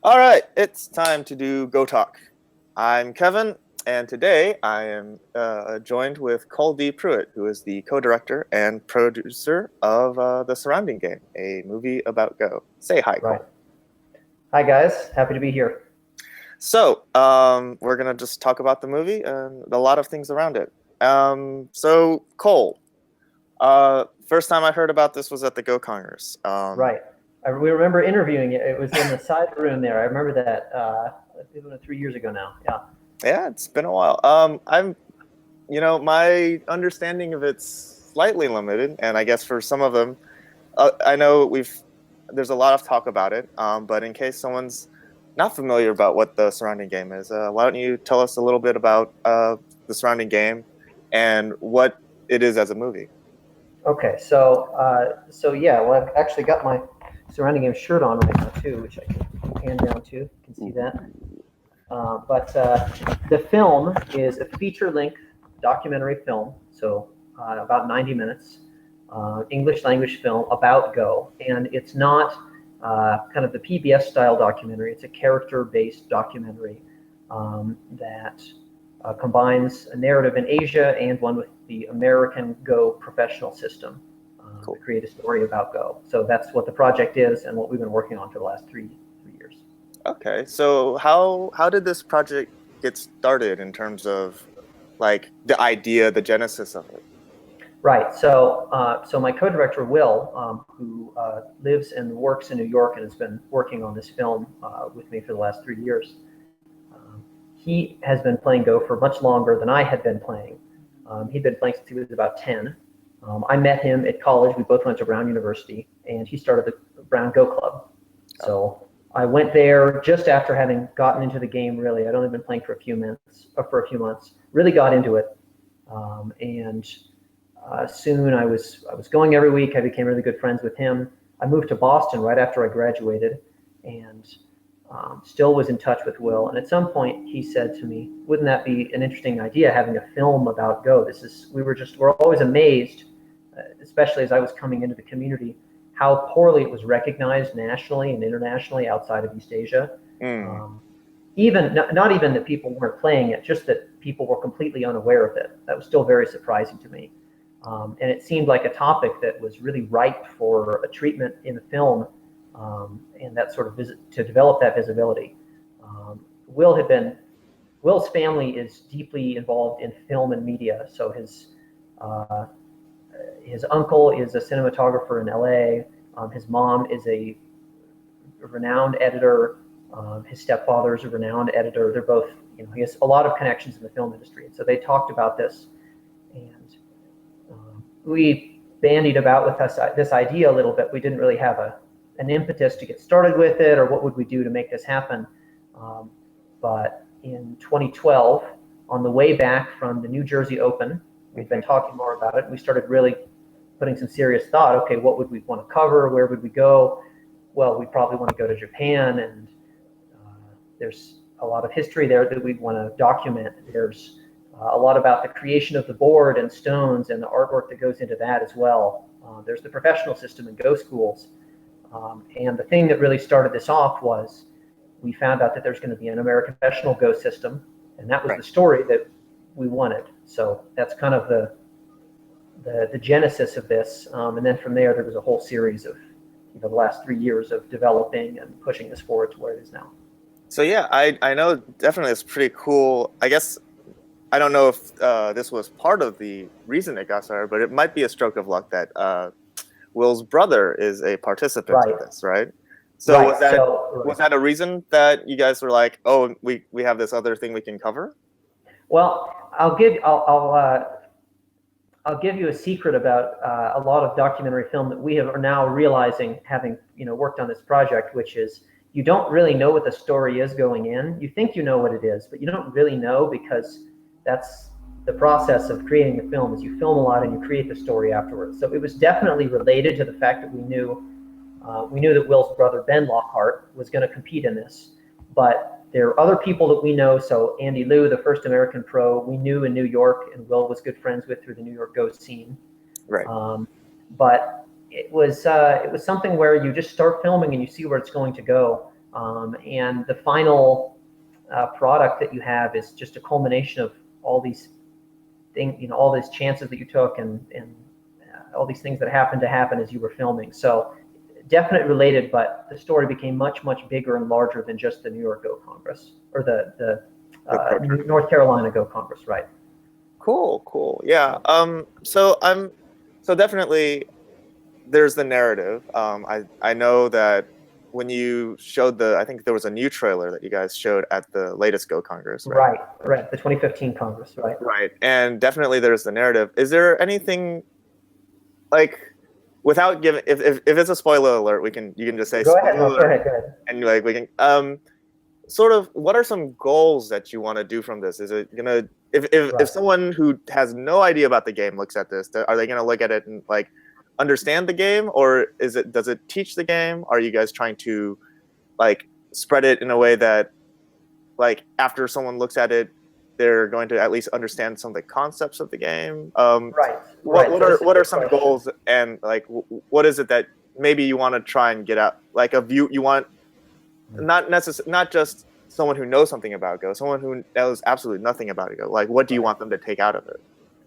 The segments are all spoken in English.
All right, it's time to do Go Talk. I'm Kevin, and today I am joined with Cole D. Pruitt, who is the co-director and producer of The Surrounding Game, a movie about Go. Say hi, Right. Cole. Hi, guys. Happy to be here. So, we're gonna just talk about the movie and a lot of things around it. So, Cole, first time I heard about this was at the Go Congress. Right. We remember interviewing it. It was in the side room there. I remember that. It was 3 years ago now. Yeah. Yeah, it's been a while. My understanding of it's slightly limited, and I guess for some of them, I know there's a lot of talk about it, but in case someone's not familiar about what the surrounding game is, why don't you tell us a little bit about the surrounding game and what it is as a movie? Okay. So yeah. Well, I've actually got my surrounding game shirt on right now too, which I can hand down to. You can see that. But the film is a feature-length documentary film, so about 90 minutes, English language film about Go, and it's not kind of the PBS style documentary. It's a character-based documentary that combines a narrative in Asia and one with the American Go professional system Cool. to create a story about Go. So that's what the project is and what we've been working on for the last three years. Okay, so how did this project get started in terms of like the idea, the genesis of it? Right. So my co-director Will, who lives and works in New York and has been working on this film with me for the last 3 years, he has been playing Go for much longer than I had been playing. He'd been playing since he was about 10. I met him at college. We both went to Brown University, and he started the Brown Go Club. So I went there just after having gotten into the game. Really, I'd only been playing for a few months. Really got into it, and soon I was going every week. I became really good friends with him. I moved to Boston right after I graduated, and still was in touch with Will. And at some point, he said to me, "Wouldn't that be an interesting idea, having a film about Go?" We're always amazed, especially as I was coming into the community, how poorly it was recognized nationally and internationally outside of East Asia. Mm, Um, even not even that people weren't playing it, just that people were completely unaware of it. That was still very surprising to me. And it seemed like a topic that was really ripe for a treatment in the film, and that sort of to develop that visibility. Um, Will had been Will's family is deeply involved in film and media, so uh, his uncle is a cinematographer in LA. His mom is a renowned editor. His stepfather is a renowned editor. They're both, he has a lot of connections in the film industry. And so they talked about this, and we bandied about with this idea a little bit. We didn't really have an impetus to get started with it, or what would we do to make this happen. But in 2012, on the way back from the New Jersey Open, we've been talking more about it. We started really putting some serious thought. Okay, what would we want to cover? Where would we go? Well, we probably want to go to Japan, and there's a lot of history there that we want to document. There's a lot about the creation of the board and stones and the artwork that goes into that as well. There's the professional system in Go schools. And the thing that really started this off was we found out that there's going to be an American professional Go system, and that was right. the story that we wanted. So that's kind of the genesis of this. And then from there was a whole series of the last 3 years of developing and pushing this forward to where it is now. So yeah, I know definitely it's pretty cool. I guess I don't know if this was part of the reason it got started, but it might be a stroke of luck that Will's brother is a participant in Right. this, right? So Right. was that a reason that you guys were like, oh, we have this other thing we can cover? Well, I'll give you a secret about a lot of documentary film that we are now realizing, having worked on this project, which is you don't really know what the story is going in. You think you know what it is, but you don't really know, because that's the process of creating the film. Is you film a lot and you create the story afterwards. So it was definitely related to the fact that we knew that Will's brother Ben Lockhart was going to compete in this, but there are other people that we know. So Andy Liu, the first American pro, we knew in New York, and Will was good friends with through the New York Go scene. Right. But it was something where you just start filming and you see where it's going to go. And the final product that you have is just a culmination of all these things, all these chances that you took, and all these things that happened to happen as you were filming. So definitely related, but the story became much, much bigger and larger than just the New York Go Congress, or the North Carolina Go Congress, right? Cool. Yeah. So definitely there's the narrative. I know that when you showed I think there was a new trailer that you guys showed at the latest Go Congress, right? Right. The 2015 Congress, right? Right. And definitely there's the narrative. Is there anything like, without giving, if it's a spoiler alert, you can just say Go ahead. spoiler No, go ahead. and like we can sort of, what are some goals that you want to do from this? Is it gonna, if someone who has no idea about the game looks at this, are they gonna look at it and like understand the game, or does it teach the game? Are you guys trying to like spread it in a way that like after someone looks at it, they're going to at least understand some of the concepts of the game? What are some goals, and like what is it that maybe you want to try and get out, like you want not just someone who knows something about Go, someone who knows absolutely nothing about Go. Like, what do you want them to take out of it?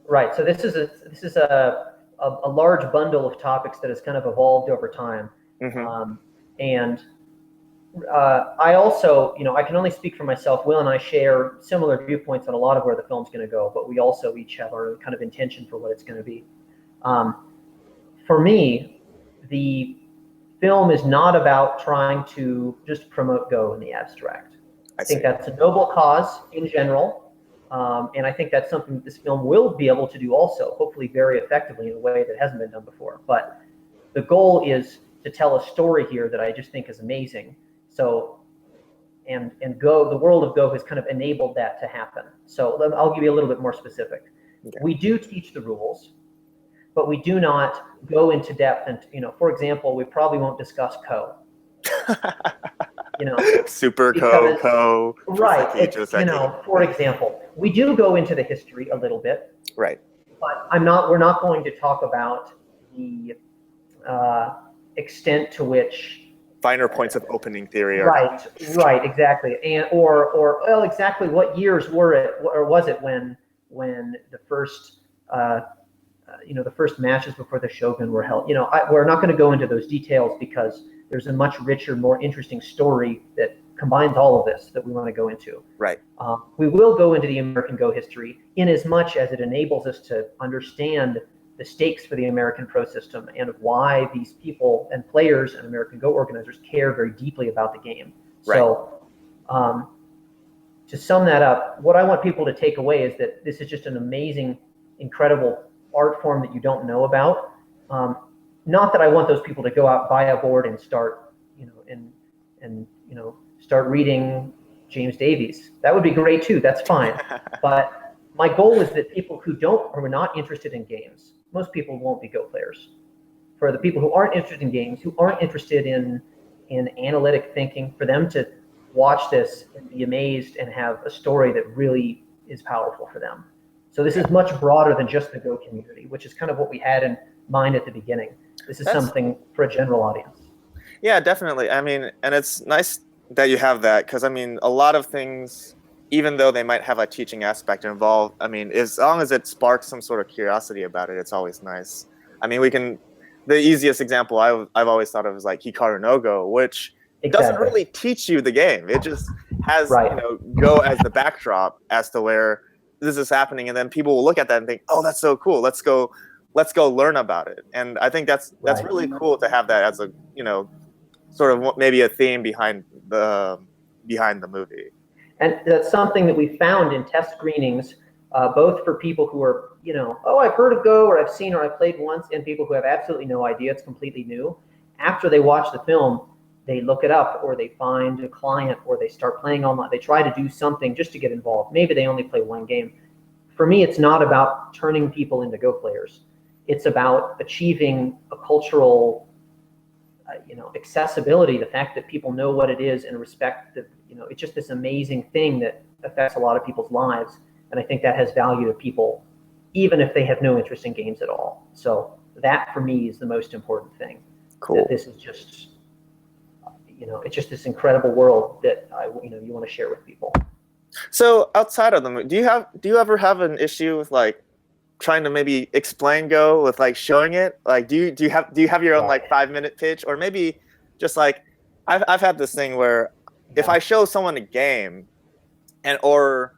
Right. So this is a large bundle of topics that has kind of evolved over time, and I also, I can only speak for myself. Will and I share similar viewpoints on a lot of where the film's going to go, but we also each have our kind of intention for what it's going to be. For me, the film is not about trying to just promote Go in the abstract. I think that's a noble cause in general, and I think that's something that this film will be able to do also, hopefully very effectively in a way that hasn't been done before. But the goal is to tell a story here that I just think is amazing. So, and Go, the world of Go has kind of enabled that to happen. So I'll give you a little bit more specific. Okay. We do teach the rules, but we do not go into depth. And, for example, we probably won't discuss Co. Super Co. Right. For example, we do go into the history a little bit. Right. But we're not going to talk about the extent to which finer points of opening theory. Right, exactly. And or exactly what years were it, or was it when the first the first matches before the Shogun were held? We're not going to go into those details because there's a much richer, more interesting story that combines all of this that we want to go into. Right. We will go into the American Go history in as much as it enables us to understand the stakes for the American Pro system and why these people and players and American Go organizers care very deeply about the game. Right. So to sum that up, what I want people to take away is that this is just an amazing, incredible art form that you don't know about. Not that I want those people to go out, buy a board and start, start reading James Davies. That would be great too. That's fine. But my goal is that people who are not interested in games, most people won't be Go players. For the people who aren't interested in games, who aren't interested in analytic thinking, for them to watch this and be amazed and have a story that really is powerful for them. So this is much broader than just the Go community, which is kind of what we had in mind at the beginning. This is something for a general audience. Yeah, definitely. I mean, and it's nice that you have that, because I mean, a lot of things, even though they might have a teaching aspect involved, I mean, as long as it sparks some sort of curiosity about it, it's always nice. I mean, the easiest example I've always thought of is like Hikaru no Go, which doesn't really teach you the game. It just has, Go as the backdrop as to where this is happening. And then people will look at that and think, oh, that's so cool. Let's go learn about it. And I think that's really cool to have that as a, sort of maybe a theme behind the movie. And that's something that we found in test screenings, both for people who are, oh, I've heard of Go, or I've seen, or I've played once, and people who have absolutely no idea, it's completely new. After they watch the film, they look it up, or they find a client, or they start playing online. They try to do something just to get involved. Maybe they only play one game. For me, it's not about turning people into Go players. It's about achieving a cultural accessibility, the fact that people know what it is and respect that, it's just this amazing thing that affects a lot of people's lives. And I think that has value to people, even if they have no interest in games at all. So that for me is the most important thing. Cool. That this is just, it's just this incredible world that you want to share with people. So outside of the movie, do you ever have an issue with like trying to maybe explain Go with like showing it? Like, do you have your own like 5-minute pitch, or maybe just like I've had this thing where if I show someone a game or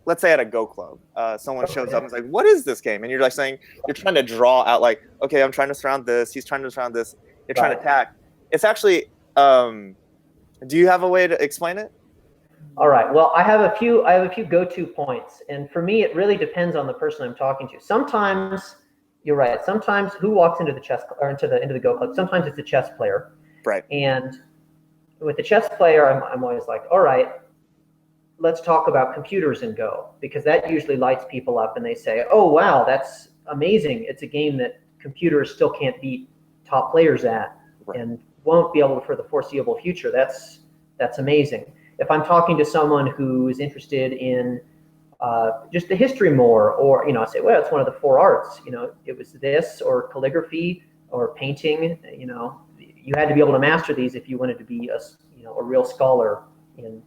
let's say at a Go club, someone shows up and is like, what is this game? And you're like saying, you're trying to draw out like, okay, I'm trying to surround this. He's trying to surround this. You're trying to attack. It's actually, do you have a way to explain it? All right. Well, I have a few go-to points. And for me, it really depends on the person I'm talking to. Sometimes you're right. Sometimes who walks into the chess or into the Go club? Sometimes it's a chess player. Right. And with the chess player, I'm always like, all right, let's talk about computers in Go, because that usually lights people up and they say, oh, wow, that's amazing. It's a game that computers still can't beat top players at and won't be able to for the foreseeable future. That's amazing. If I'm talking to someone who is interested in just the history more, or, I say, well, it's one of the 4 arts, it was this or calligraphy or painting, you had to be able to master these if you wanted to be a real scholar in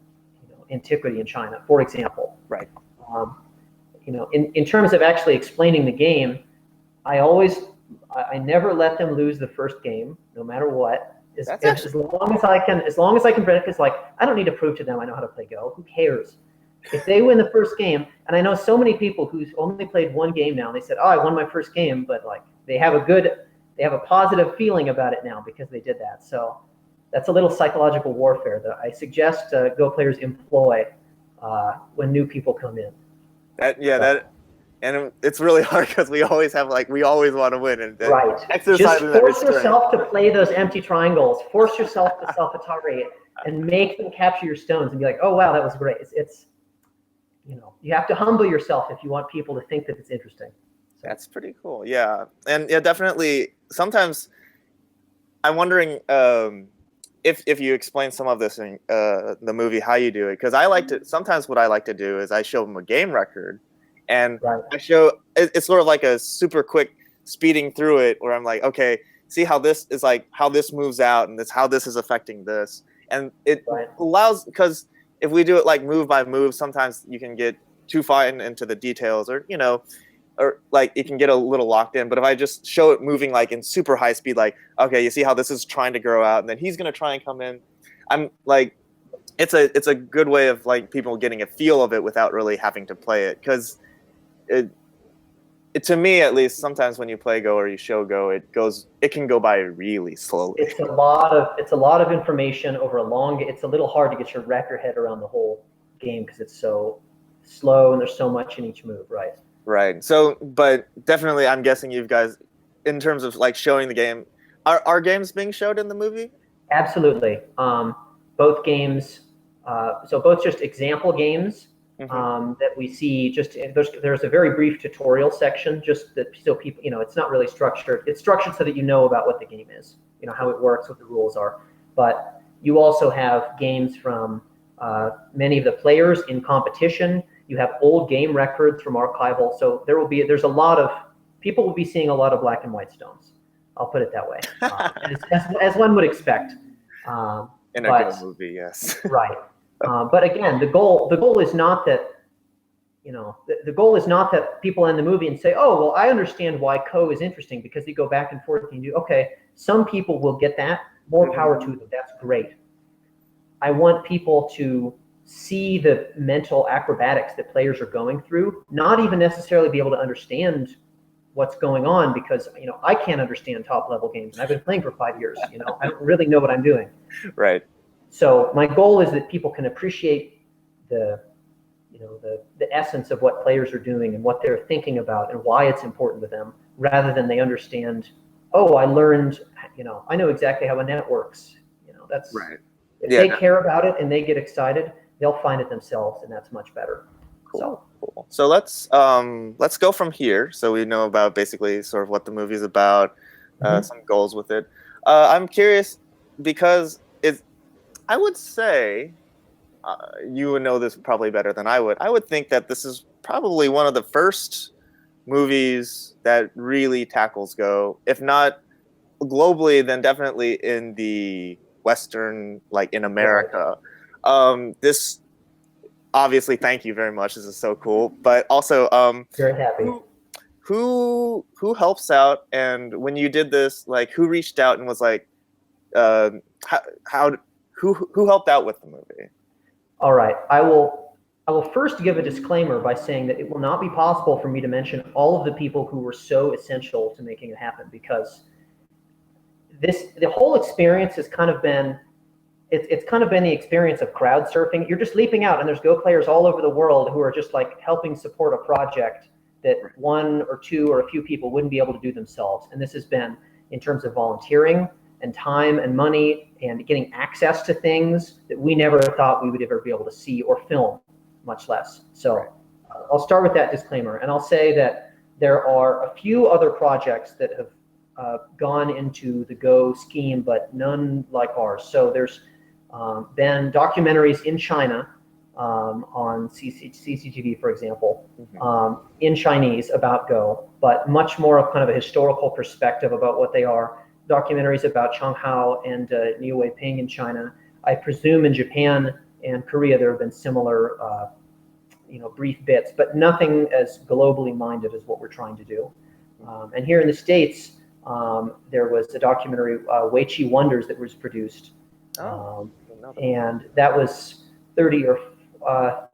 antiquity in China, for example. Right. In terms of actually explaining the game, I never let them lose the first game, no matter what. As long as I can predict, it's like, I don't need to prove to them I know how to play Go. Who cares? If they win the first game, and I know so many people who's only played 1 game now, and they said, oh, I won my first game, but like they have a positive feeling about it now because they did that. So that's a little psychological warfare that I suggest Go players employ when new people come in. And it's really hard because we always want to win. And Just force yourself to play those empty triangles. Force yourself to self-Atari and make them capture your stones and be like, oh, wow, that was great. It's you have to humble yourself if you want people to think that it's interesting. So. That's pretty cool. Yeah. And yeah, definitely. Sometimes I'm wondering if you explain some of this in the movie, how you do it. Because sometimes what I like to do is I show them a game record. And I show it's sort of like a super quick speeding through it where I'm like, okay, see how this is like how this moves out and how this is affecting this. And it allows, because if we do it like move by move, sometimes you can get too far into the details or like it can get a little locked in. But if I just show it moving like in super high speed, like, okay, you see how this is trying to grow out and then he's going to try and come in. I'm like, it's a good way of like people getting a feel of it without really having to play it. Because it to me at least, sometimes when you play Go or you show Go, it can go by really slowly. It's a lot of information over it's a little hard to get your head around the whole game because it's so slow and there's so much in each move, right? So, but definitely I'm guessing you guys, in terms of like showing the game, are games being showed in the movie? Absolutely. Both games, so both just example games. That we see, just there's a very brief tutorial section, just that so people, it's not really structured. It's structured so that you know about what the game is, how it works, what the rules are. But you also have games from many of the players in competition. You have old game records from archival. So there's a lot of people will be seeing a lot of black and white stones. I'll put it that way, as one would expect. In a Go movie, yes. Right. But again, the goal is not that, the goal is not that people end the movie and say, oh, well, I understand why Go is interesting, because you go back and forth and you, okay, some people will get that, more power to them. That's great. I want people to see the mental acrobatics that players are going through, not even necessarily be able to understand what's going on, because, I can't understand top level games and I've been playing for 5 years, I don't really know what I'm doing. Right. So my goal is that people can appreciate the essence of what players are doing and what they're thinking about and why it's important to them, rather than they understand, oh, I learned, I know exactly how a net works. That's right. If they care about it and they get excited, they'll find it themselves, and that's much better. Cool. So let's go from here. So we know about basically sort of what the movie is about, some goals with it. I'm curious because I would say, you would know this probably better than I would. I would think that this is probably one of the first movies that really tackles Go, if not globally, then definitely in the Western, like in Right. America. This obviously, thank you very much. This is so cool. But also, Very happy. who who helps out? And when you did this, like, who reached out and was like, uh, how who helped out with the movie? All right. I will first give a disclaimer by saying that it will not be possible for me to mention all of the people who were so essential to making it happen, because the whole experience has kind of been it's kind of been the experience of crowd surfing. You're just leaping out, and there's Go players all over the world who are just like helping support a project that one or two or a few people wouldn't be able to do themselves. And this has been in terms of volunteering and time and money and getting access to things that we never thought we would ever be able to see or film, much less. So I'll start with that disclaimer, and I'll say that there are a few other projects that have gone into the Go scheme, but none like ours. So there's been documentaries in China on CCTV, for example, in Chinese about Go, but much more of kind of a historical perspective about what they are. Documentaries about Chang Qi and Niu Weiping in China. I presume in Japan and Korea there have been similar, brief bits, but nothing as globally minded as what we're trying to do. And here in the States, there was a documentary, Weiqi Wonders, that was produced. And that was 30 or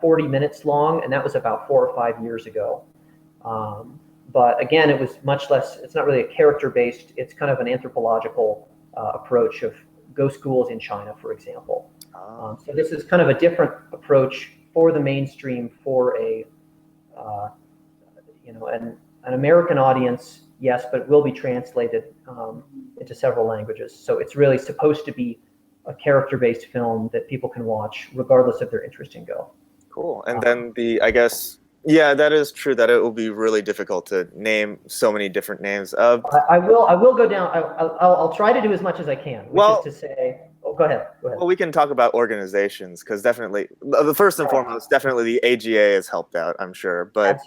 40 minutes long, and that was about 4 or 5 years ago. But again, it was much less, it's not really a character-based, it's kind of an anthropological approach of Go schools in China, for example. So this is kind of a different approach for the mainstream, for an American audience, yes, but it will be translated into several languages. So it's really supposed to be a character-based film that people can watch regardless of their interest in Go. Cool. And then I guess, yeah, that is true that it will be really difficult to name so many different names. I will go down. I'll try to do as much as I can, which is to say, go ahead. Well, we can talk about organizations, because definitely, the first and foremost, definitely the AGA has helped out, I'm sure. But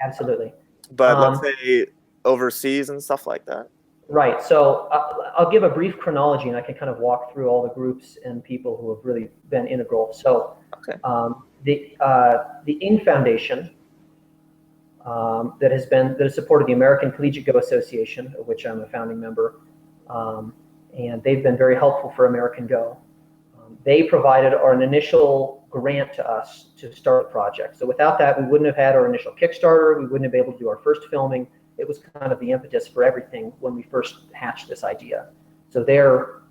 Absolutely. But let's say overseas and stuff like that. Right. So I'll give a brief chronology, and I can kind of walk through all the groups and people who have really been integral. So the Ing Foundation that has supported the American Collegiate Go Association, of which I'm a founding member, and they've been very helpful for American Go. They provided an initial grant to us to start the project. So without that, we wouldn't have had our initial Kickstarter. We wouldn't have been able to do our first filming. It was kind of the impetus for everything when we first hatched this idea. So their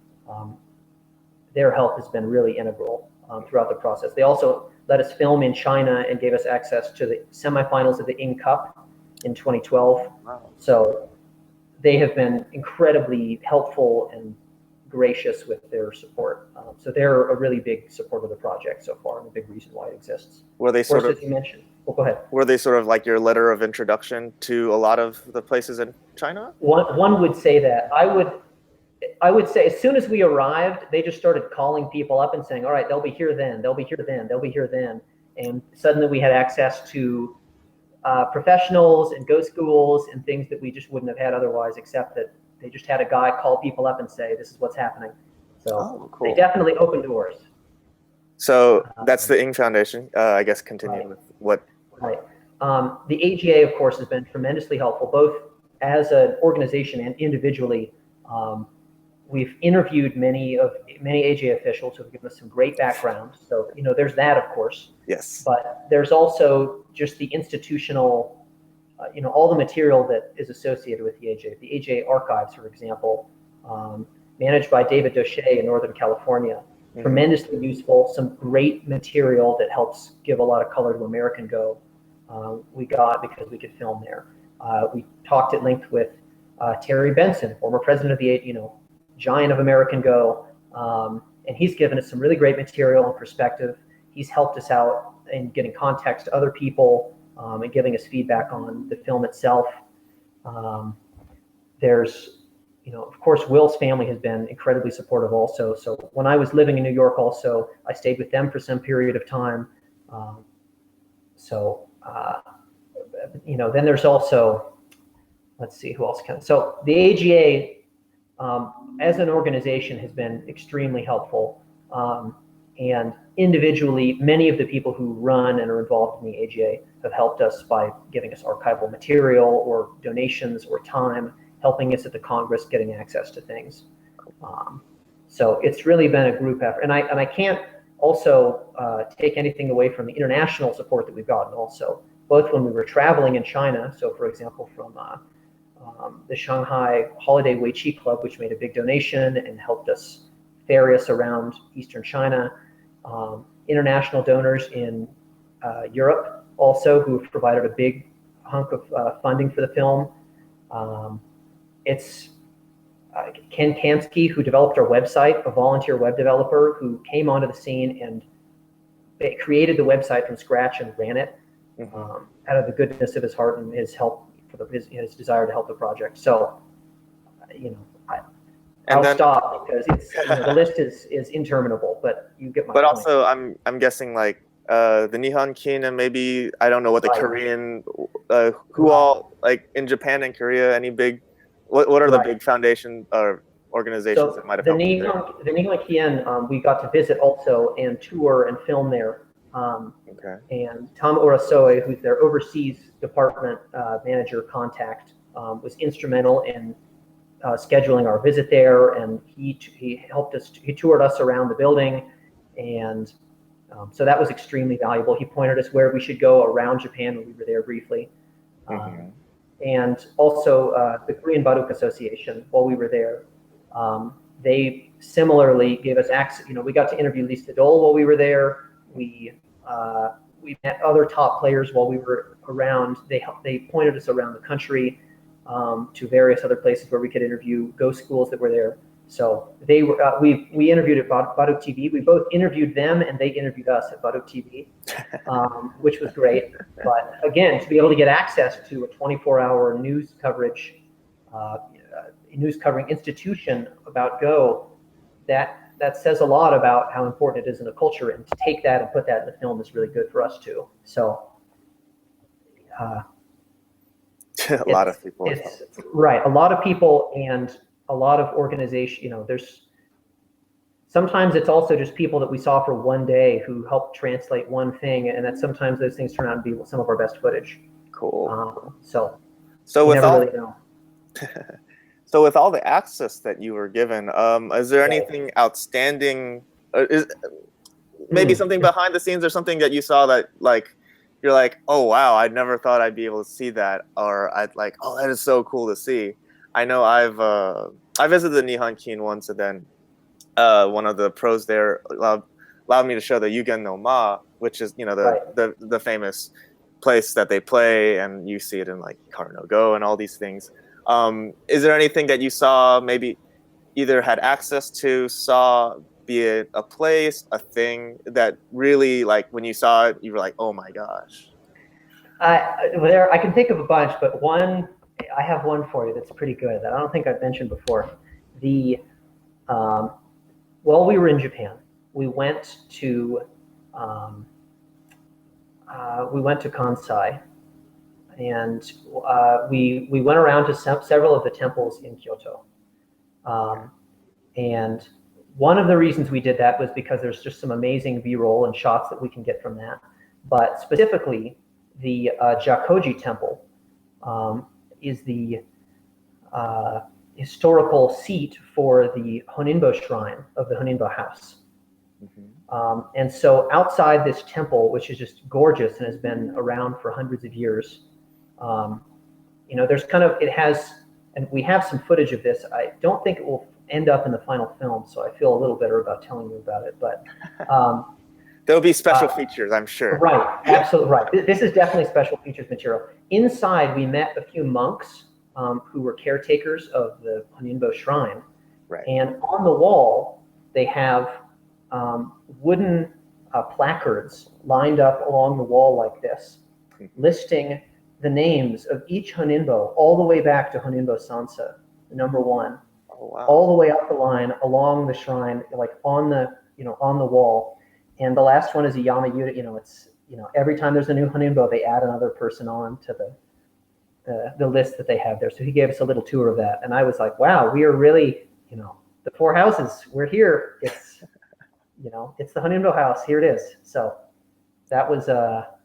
help has been really integral throughout the process. They also let us film in China and gave us access to the semifinals of the Ing Cup in 2012. Wow. So they have been incredibly helpful and gracious with their support. So they're a really big support of the project so far, and a big reason why it exists. Were they as you mentioned? Well, go ahead. Were they sort of like your letter of introduction to a lot of the places in China? One would say that. I would say as soon as we arrived, they just started calling people up and saying, all right, they'll be here then, they'll be here then, they'll be here then. And suddenly we had access to professionals and Go schools and things that we just wouldn't have had otherwise, except that they just had a guy call people up and say, this is what's happening. So cool. They definitely opened doors. So that's the Ing Foundation. I guess continue with what. Right. The AGA, of course, has been tremendously helpful, both as an organization and individually. We've interviewed many AGA officials who have given us some great background. So, there's that, of course. Yes. But there's also just the institutional, all the material that is associated with the AGA. The AGA archives, for example, managed by David Doche in Northern California. Tremendously useful, some great material that helps give a lot of color to American Go. We got because we could film there. We talked at length with Terry Benson, former president of the giant of American Go, and he's given us some really great material and perspective. He's helped us out in getting context to other people and giving us feedback on the film itself. There's of course, Will's family has been incredibly supportive also. So when I was living in New York also, I stayed with them for some period of time. Then there's also, let's see who else can. So the AGA as an organization has been extremely helpful. And individually, many of the people who run and are involved in the AGA have helped us by giving us archival material or donations or time, helping us at the Congress getting access to things. So it's really been a group effort. And I can't also take anything away from the international support that we've gotten also, both when we were traveling in China. So for example, from the Shanghai Holiday Weiqi Club, which made a big donation and helped us ferry us around Eastern China. International donors in Europe also, who have provided a big hunk of funding for the film. It's Ken Kansky, who developed our website, a volunteer web developer who came onto the scene and created the website from scratch and ran it out of the goodness of his heart and his help for his desire to help the project. So, I'll stop because it's the list is interminable, but you get my point. But also, I'm guessing like the Nihon Kin and maybe I don't know what the Korean who all like in Japan and Korea, any big what are the big foundation or organizations that might have helped? The Nihon Kien, we got to visit also and tour and film there. And Tom Urasoe, who's their overseas department manager contact, was instrumental in scheduling our visit there, and he helped us. He toured us around the building, and so that was extremely valuable. He pointed us where we should go around Japan when we were there briefly, and also the Korean Baruch Association. While we were there, they similarly gave us access. We got to interview Lisa Dole while we were there. We met other top players while we were around. They pointed us around the country. To various other places where we could interview ghost schools that were there. So they were. We interviewed at Baruch TV. We both interviewed them, and they interviewed us at Baruch TV, which was great. But again, to be able to get access to a 24-hour news coverage, news covering institution about Go, that says a lot about how important it is in the culture. And to take that and put that in the film is really good for us too. So. A lot of people. Right. A lot of people and a lot of organization, there's sometimes it's also just people that we saw for one day who helped translate one thing. And that sometimes those things turn out to be some of our best footage. Cool. So with all, really know. So with all the access that you were given, is there anything outstanding? Maybe something behind the scenes or something that you saw that you're like, oh wow, I never thought I'd be able to see that, or I'd like, oh, that is so cool to see. I know I visited the Nihon Kin once, and then one of the pros there allowed me to show the Yugen no Ma, which is the famous place that they play, and you see it in like Car no Go and all these things. Is there anything that you saw, maybe either had access to, saw, be it a place, a thing that really, like, when you saw it, you were like, oh my gosh? I can think of a bunch, but I have one for you that's pretty good that I don't think I've mentioned before. While we were in Japan, we went to Kansai, and we went around to several of the temples in Kyoto, and one of the reasons we did that was because there's just some amazing B-roll and shots that we can get from that. But specifically, the Jakoji Temple is the historical seat for the Honinbo Shrine of the Honinbo House. And so outside this temple, which is just gorgeous and has been around for hundreds of years, there's and we have some footage of this. I don't think it will end up in the final film, so I feel a little better about telling you about it. But there'll be special features, I'm sure. Right, absolutely right. This is definitely special features material. Inside, we met a few monks who were caretakers of the Honinbo Shrine. Right. And on the wall, they have wooden placards lined up along the wall like this, listing the names of each Honinbo all the way back to Honinbo Sansa, the number 1. Oh, wow. All the way up the line along the shrine, like on the wall. And the last one is a Yamayuta. It's every time there's a new Honinbo, they add another person on to the list that they have there. So he gave us a little tour of that, and I was like, wow, we are really the four houses, we're here. It's, it's the Honinbo house. Here it is. So that was, that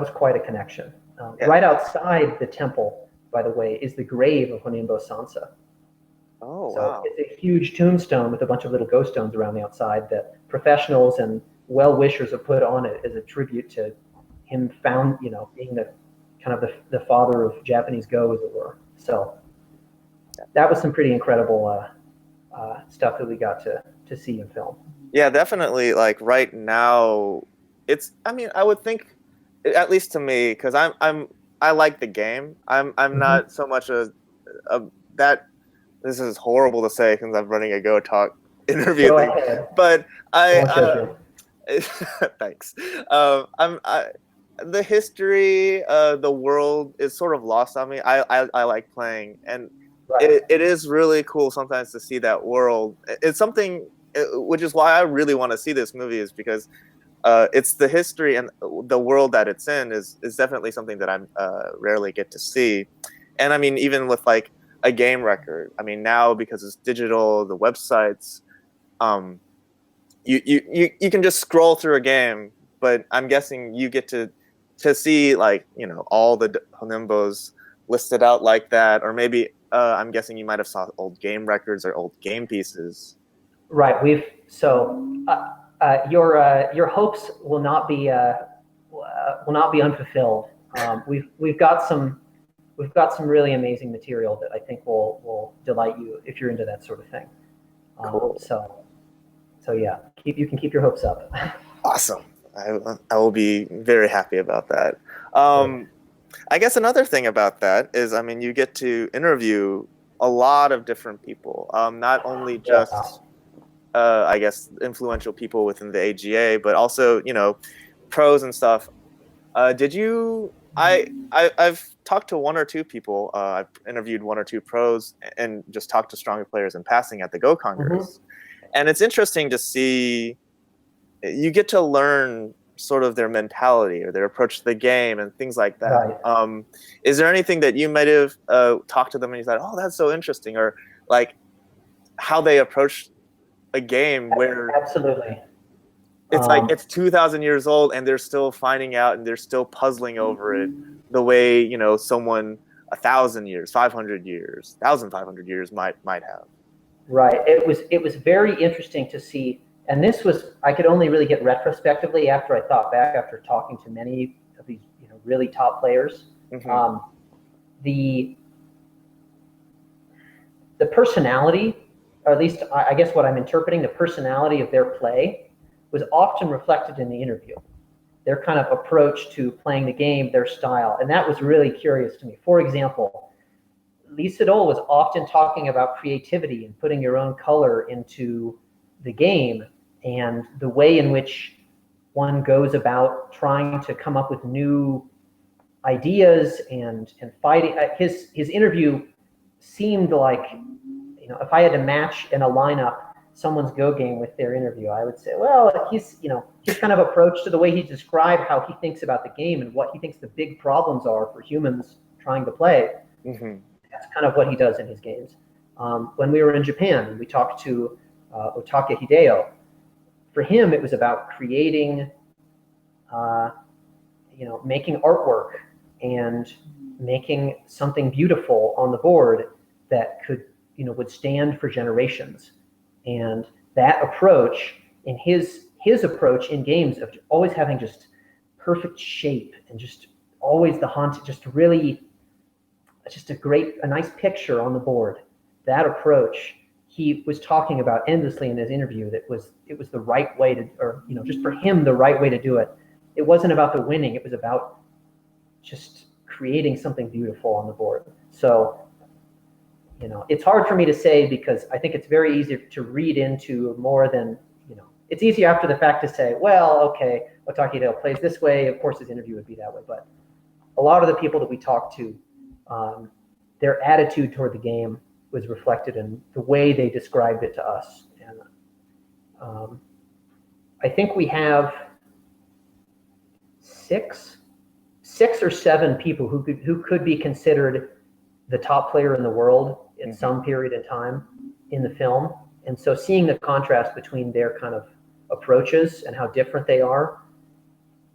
was quite a connection. Yeah. Right outside the temple, by the way, is the grave of Honinbo Sansa. Oh, so wow. It's a huge tombstone with a bunch of little ghost stones around the outside that professionals and well-wishers have put on it as a tribute to him being the kind of the father of Japanese Go, as it were. So that was some pretty incredible stuff that we got to see in film. Yeah, definitely. Like right now, I would think, at least to me, because I like the game. I'm not so much a that. This is horrible to say because I'm running a Go Talk interview Go thing, ahead. but Thanks. The history, the world is sort of lost on me. I like playing, and Right. it is really cool sometimes to see that world. It's something, which is why I really want to see this movie, is because it's the history and the world that it's in is definitely something that I rarely get to see. And I mean, even with like a game record, I mean, now because it's digital, the websites, you can just scroll through a game, but I'm guessing you get to see, like, all the Honimbos listed out like that, or maybe I'm guessing you might have saw old game records or old game pieces. Right. Your hopes will not be unfulfilled. We've got some really amazing material that I think will delight you if you're into that sort of thing. Cool. So yeah, you can keep your hopes up. Awesome. I will be very happy about that. I guess another thing about that is, I mean, you get to interview a lot of different people, not only just, I guess, influential people within the AGA, but also, pros and stuff. I've talked to one or two people. I've interviewed one or two pros and just talked to stronger players in passing at the Go Congress. And it's interesting to see, you get to learn sort of their mentality or their approach to the game and things like that. Right. Is there anything that you might have talked to them and you thought, oh, that's so interesting, or like how they approach a game where absolutely it's like it's 2,000 years old and they're still finding out and they're still puzzling over it the way someone 1,000 years, 500 years, 1,500 years might have. Right. It was very interesting to see, and this was, I could only really get retrospectively after I thought back, after talking to many of these really top players. The personality, or at least I guess what I'm interpreting, the personality of their play was often reflected in the interview. Their kind of approach to playing the game, their style, and that was really curious to me. For example, Lee Sedol was often talking about creativity and putting your own color into the game, and the way in which one goes about trying to come up with new ideas and fighting. His interview seemed like, if I had to match in a lineup someone's Go game with their interview, I would say, well, his kind of approach to the way he described how he thinks about the game and what he thinks the big problems are for humans trying to play. That's kind of what he does in his games. When we were in Japan, we talked to Otake Hideo. For him, it was about creating, making artwork and making something beautiful on the board that could, would stand for generations. And that approach, in his approach in games of always having just perfect shape and just always the haunt, just really, just a nice picture on the board. That approach he was talking about endlessly in his interview. It was the right way to, or just for him, the right way to do it. It wasn't about the winning. It was about just creating something beautiful on the board. So, it's hard for me to say, because I think it's very easy to read into more than, it's easy after the fact to say, well, okay, Otake Hideo plays this way, of course his interview would be that way. But a lot of the people that we talked to, their attitude toward the game was reflected in the way they described it to us. And I think we have six or seven people who could be considered the top player in the world at some period in time in the film. And so seeing the contrast between their kind of approaches and how different they are,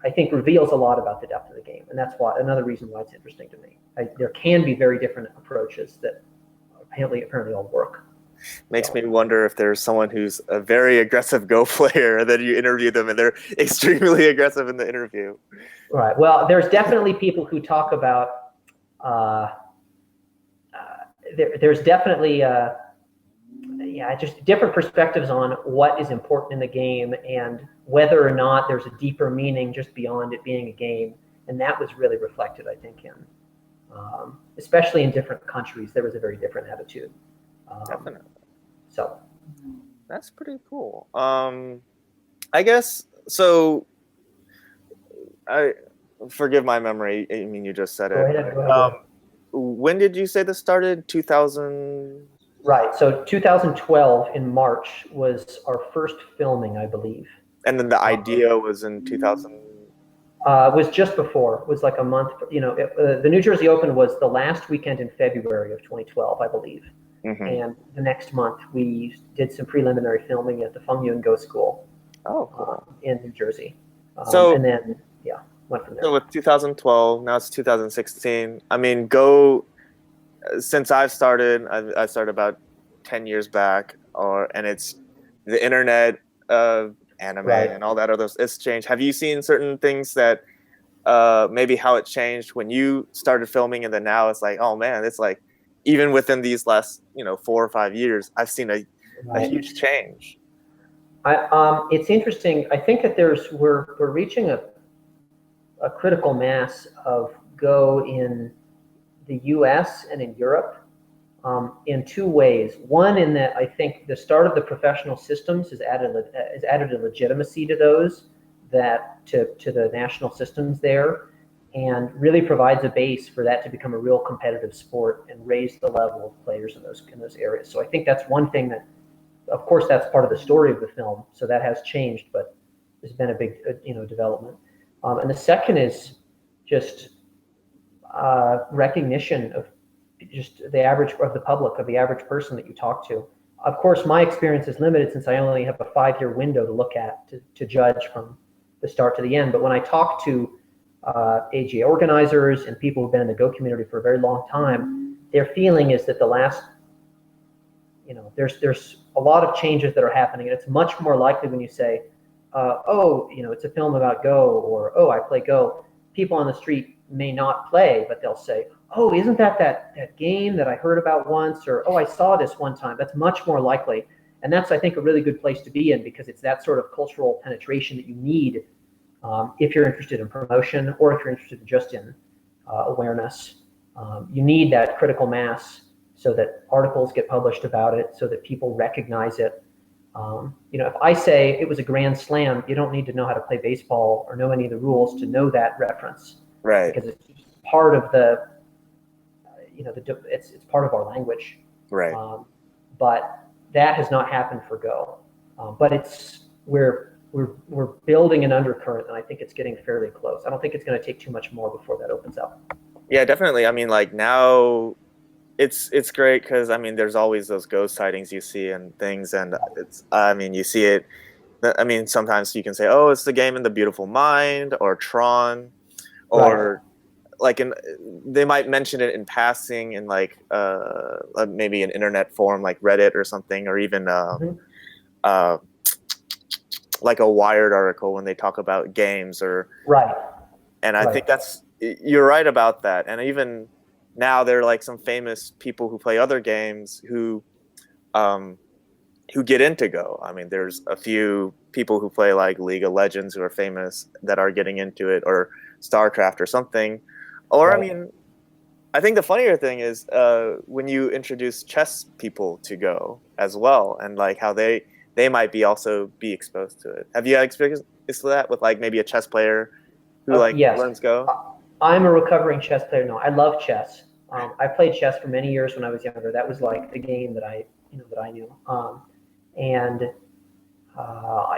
I think reveals a lot about the depth of the game. And that's another reason why it's interesting to me. There can be very different approaches that apparently all work. Makes me wonder if there's someone who's a very aggressive Go player, and then you interview them and they're extremely aggressive in the interview. Right. Well, there's definitely people who talk about, there's definitely, just different perspectives on what is important in the game and whether or not there's a deeper meaning just beyond it being a game. And that was really reflected, I think, in, especially in different countries, there was a very different attitude. Definitely. So that's pretty cool. I guess so. I forgive my memory. I mean, you just said it. Go ahead. When did you say this started? 2000. Right. So 2012 in March was our first filming, I believe. And then the idea was in 2000. Was just before. It was like a month. The New Jersey Open was the last weekend in February of 2012, I believe. Mm-hmm. And the next month we did some preliminary filming at the Feng Yun Go School. Oh, cool. In New Jersey. And then went from there. So with 2012, now it's 2016. I mean, Go. Since I've started, I started about 10 years back, and it's the internet, anime, and all that other. It's changed. Have you seen certain things that maybe how it changed when you started filming, and then now it's like, oh man, it's like even within these last 4 or 5 years, I've seen a huge change. It's interesting. I think that we're reaching a critical mass of Go in the U.S. and in Europe in two ways. One, in that I think the start of the professional systems has added a legitimacy to those to the national systems there, and really provides a base for that to become a real competitive sport and raise the level of players in those areas. So I think that's one thing that, of course, that's part of the story of the film. So that has changed, but there's been a big development. And the second is just recognition of just the average of the public, of the average person that you talk to. Of course, my experience is limited since I only have a 5-year window to look at to judge from the start to the end. But when I talk to ACGA organizers and people who've been in the Go community for a very long time, their feeling is that the last, there's a lot of changes that are happening, and it's much more likely when you say, it's a film about Go, or, oh, I play Go. People on the street may not play, but they'll say, oh, isn't that game that I heard about once, or, oh, I saw this one time. That's much more likely. And that's, I think, a really good place to be in, because it's that sort of cultural penetration that you need if you're interested in promotion, or if you're interested just in awareness. You need that critical mass so that articles get published about it, so that people recognize it. If I say it was a grand slam, you don't need to know how to play baseball or know any of the rules to know that reference. Right. Because it's part of it's part of our language. Right. But that has not happened for Go. But we're building an undercurrent, and I think it's getting fairly close. I don't think it's going to take too much more before that opens up. Yeah, definitely. I mean, like now, it's great because I mean, there's always those ghost sightings you see and things, and you see it. I mean, sometimes you can say, oh, it's the game in the Beautiful Mind or Tron, or they might mention it in passing in maybe an internet forum like Reddit or something, or even like a Wired article when they talk about games and I think you're right about that. And even now there are like some famous people who play other games who get into Go. I mean, there's a few people who play like League of Legends who are famous that are getting into it, or StarCraft or something. Or, I mean, I think the funnier thing is when you introduce chess people to Go as well, and like how they might also be exposed to it. Have you had experience with that with like maybe a chess player who learns Go? I'm a recovering chess player. No, I love chess. I played chess for many years when I was younger. That was like the game that I knew.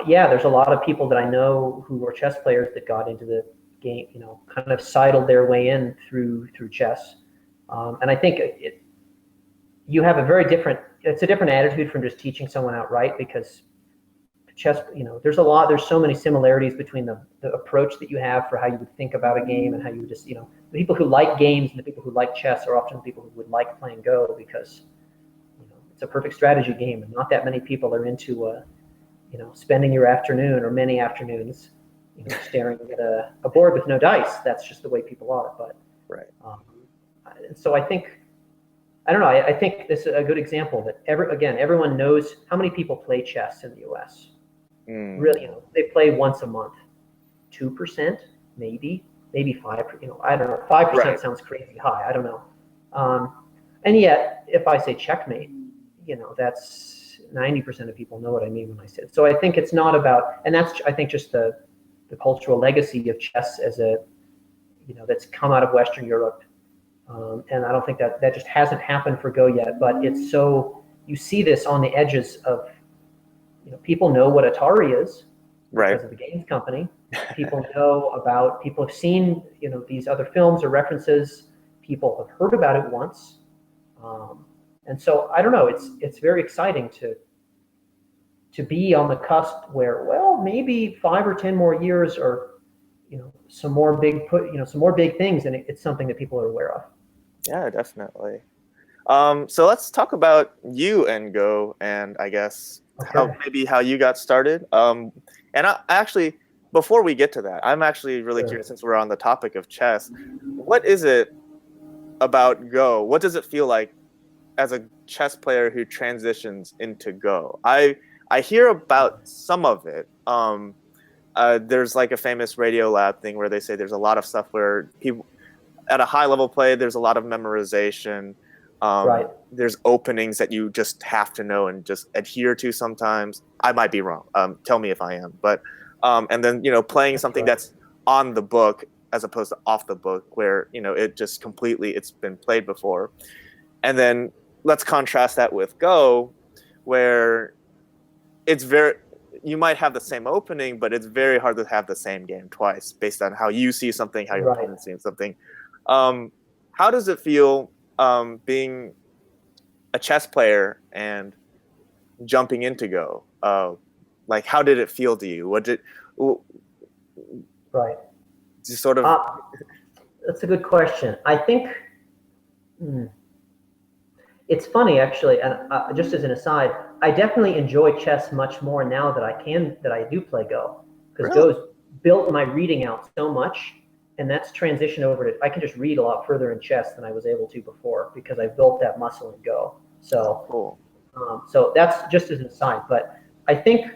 There's a lot of people that I know who were chess players that got into the game, kind of sidled their way in through chess. And I think you have a very different, it's a different attitude from just teaching someone outright, because chess, there's so many similarities between the approach that you have for how you would think about a game and how you would just, the people who like games and the people who like chess are often the people who would like playing Go, because it's a perfect strategy game, and not that many people are into spending your afternoon or many afternoons staring at a board with no dice. That's just the way people are. But Right. So I think, I don't know, I think this is a good example that everyone knows how many people play chess in the US. Really, they play once a month. 2%, maybe 5%. I don't know. 5% Right. sounds crazy high. I don't know. And yet, if I say checkmate, that's 90% of people know what I mean when I say it. So I think it's not about, and that's, I think, just the cultural legacy of chess as a, that's come out of Western Europe. And I don't think that just hasn't happened for Go yet, but it's so, you see this on the edges of, people know what Atari is because of the games company. People people have seen, these other films or references. People have heard about it once. And so I don't know, it's very exciting to be on the cusp where, well, maybe 5 or 10 more years, or some more big things, and it's something that people are aware of. Yeah, definitely. So let's talk about you and Go, and I guess how you got started. And I actually, before we get to that, I'm actually really curious, since we're on the topic of chess, what is it about Go? What does it feel like as a chess player who transitions into Go? I hear about some of it. There's like a famous Radio Lab thing where they say there's a lot of stuff where people at a high level play, there's a lot of memorization. There's openings that you just have to know and just adhere to sometimes. I might be wrong. Tell me if I am. But and then playing something that's on the book as opposed to off the book, where it just completely, it's been played before. And then let's contrast that with Go, where you might have the same opening, but it's very hard to have the same game twice based on how you see something, how your opponent sees something. How does it feel being a chess player and jumping into Go? Like, how did it feel to you? Just sort of. That's a good question. I think it's funny, actually, and just as an aside, I definitely enjoy chess much more now that I do play Go, because Go's built my reading out so much, and that's transitioned over to, I can just read a lot further in chess than I was able to before, because I built that muscle in Go. So, cool. So that's just as an aside. But I think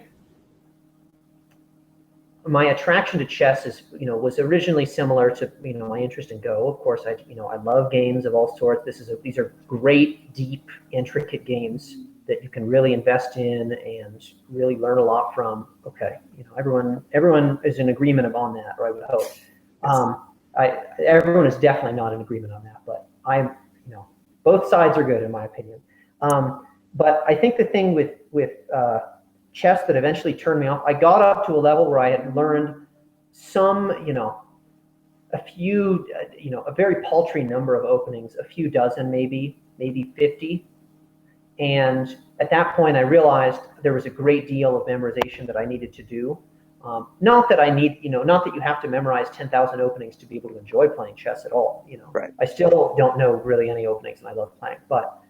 my attraction to chess was originally similar to my interest in Go. Of course, I love games of all sorts. These are great, deep, intricate games that you can really invest in and really learn a lot from. Okay, everyone is in agreement on that, or I would hope. Everyone is definitely not in agreement on that, but both sides are good in my opinion. But I think the thing with chess that eventually turned me off, I got up to a level where I had learned some, a few, a very paltry number of openings, a few dozen, maybe 50. And at that point, I realized there was a great deal of memorization that I needed to do. Not that you have to memorize 10,000 openings to be able to enjoy playing chess at all. I still don't know really any openings, and I love playing. But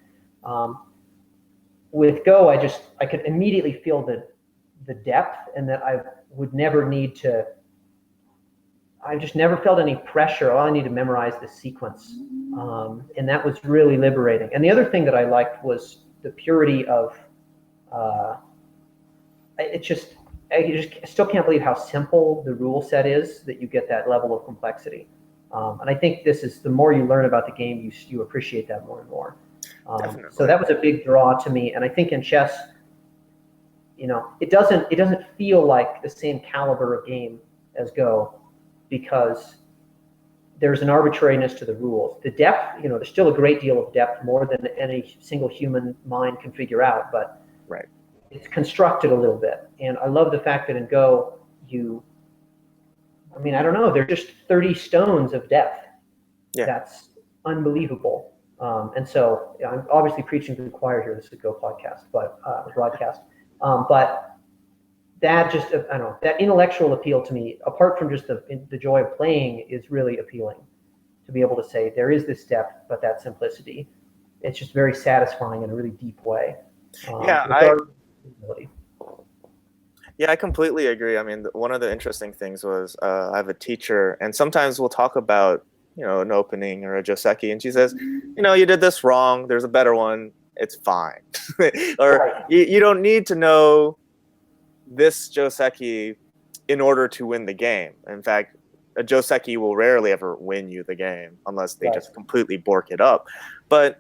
with Go, I could immediately feel the depth, and that I would never need to. I just never felt any pressure. All I need to memorize the sequence, and that was really liberating. And the other thing that I liked was the purity of. I still can't believe how simple the rule set is, that you get that level of complexity. And I think the more you learn about the game, you appreciate that more and more. So that was a big draw to me. And I think in chess, it doesn't feel like the same caliber of game as Go, because there's an arbitrariness to the rules. The depth, there's still a great deal of depth, more than any single human mind can figure out, but it's constructed a little bit. And I love the fact that in Go, I don't know, there's just 30 stones of depth. Yeah. That's unbelievable. And so I'm obviously preaching to the choir here. This is a Go podcast, but broadcast. But that just, I don't know, that intellectual appeal to me, apart from just the joy of playing, is really appealing. To be able to say there is this depth, but that simplicity, it's just very satisfying in a really deep way. Yeah, I completely agree. I mean, one of the interesting things was I have a teacher, and sometimes we'll talk about, an opening or a Joseki, and she says, you did this wrong. There's a better one. It's fine. Or Right. you don't need to know this Joseki in order to win the game. In fact, a Joseki will rarely ever win you the game unless they Right. just completely bork it up. But,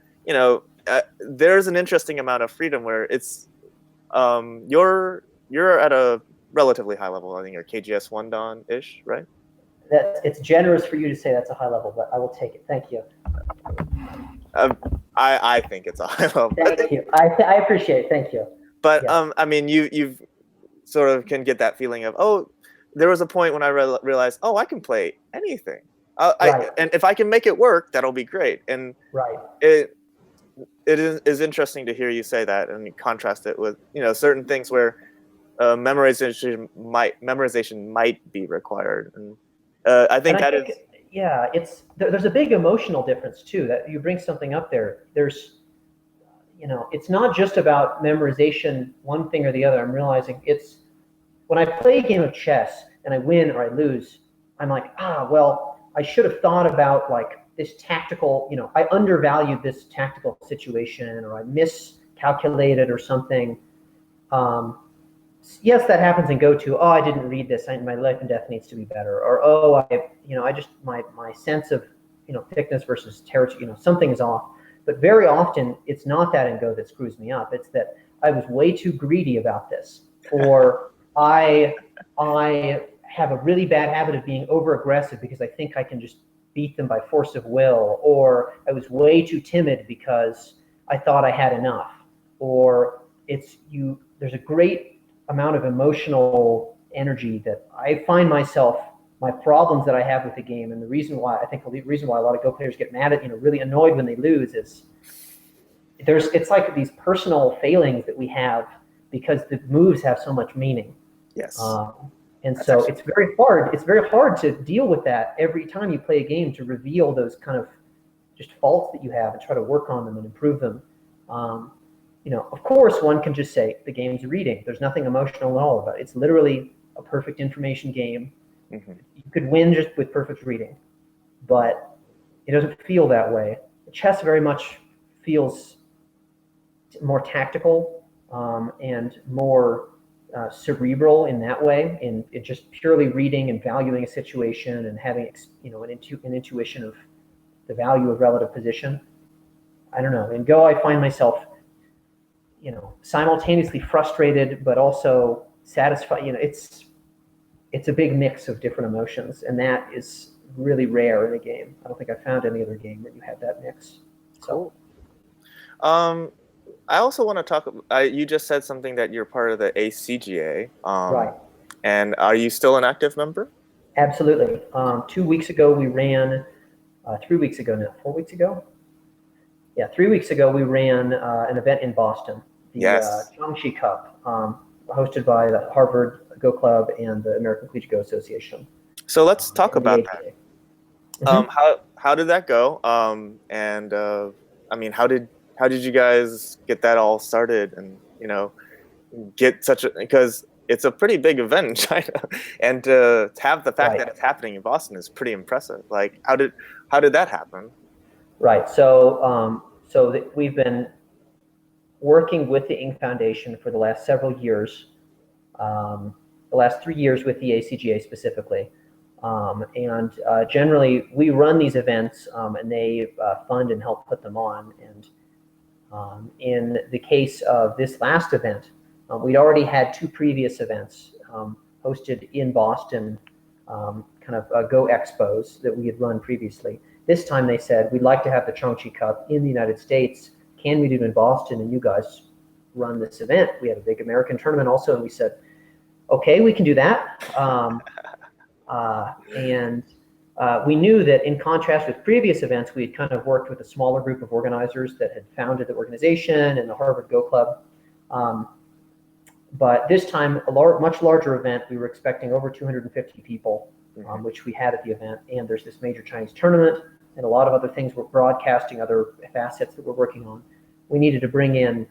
there's an interesting amount of freedom where it's you're at a relatively high level. I think you're KGS 1 Dan ish, right? It's generous for you to say that's a high level, but I will take it. Thank you. I think it's a high level. Thank you. I appreciate it. Thank you. But Yes. I mean, you've sort of can get that feeling of, oh, there was a point when I realized, oh, I can play anything. Right. And if I can make it work, that'll be great. And Right. it is interesting to hear you say that and contrast it with certain things where memorization might be required. And I think yeah, there's a big emotional difference too. That you bring something up there. There's, it's not just about memorization, one thing or the other. I'm realizing it's when I play a game of chess and I win or I lose, I'm like, well, I should have thought about like this tactical, I undervalued this tactical situation or I miscalculated or something. Yes, that happens in Go to. Oh, I didn't read this. My life and death needs to be better. Or I just my sense of thickness versus territory. Something is off. But very often it's not that in Go that screws me up. It's that I was way too greedy about this, or I have a really bad habit of being over aggressive because I think I can just beat them by force of will, or I was way too timid because I thought I had enough, or there's a great amount of emotional energy that I find myself, my problems that I have with the game, and the reason why a lot of Go players get mad at, really annoyed when they lose is it's like these personal failings that we have because the moves have so much meaning. Yes. And so it's very hard. It's very hard to deal with that every time you play a game, to reveal those kind of just faults that you have and try to work on them and improve them. Of course, one can just say the game's reading. There's nothing emotional at all about it. It's literally a perfect information game. Mm-hmm. You could win just with perfect reading, but it doesn't feel that way. Chess very much feels more tactical and more cerebral in that way, in just purely reading and valuing a situation and having an intuition of the value of relative position. I don't know. In Go, I find myself simultaneously frustrated but also satisfied. It's a big mix of different emotions, and that is really rare in a game. I don't think I found any other game that you had that mix. So. Cool. I also want to talk. You just said something that you're part of the ACGA. Right. And are you still an active member? Absolutely. 2 weeks ago we ran. 3 weeks ago now. 4 weeks ago. Yeah, 3 weeks ago we ran an event in Boston, the Chang Qi Cup, hosted by the Harvard Go Club and the American Collegiate Go Association. So let's talk about that. Mm-hmm. How did that go? And I mean, how did you guys get that all started? And get because it's a pretty big event in China, and to have the fact that it's happening in Boston is pretty impressive. Like, how did that happen? Right. So we've been working with the Ing Foundation for the last several years, the last 3 years with the ACGA specifically. And generally, we run these events, and they fund and help put them on. And in the case of this last event, we'd already had 2 previous events hosted in Boston, kind of Go expos that we had run previously. This time they said, we'd like to have the Chang Qi Cup in the United States. Can we do it in Boston? And you guys run this event. We had a big American tournament also, and we said, okay, we can do that. And we knew that in contrast with previous events, we had kind of worked with a smaller group of organizers that had founded the organization and the Harvard Go Club. But this time, a much larger event, we were expecting over 250 people, which we had at the event. And there's this major Chinese tournament and a lot of other things we're broadcasting, other facets that we're working on. We needed to bring in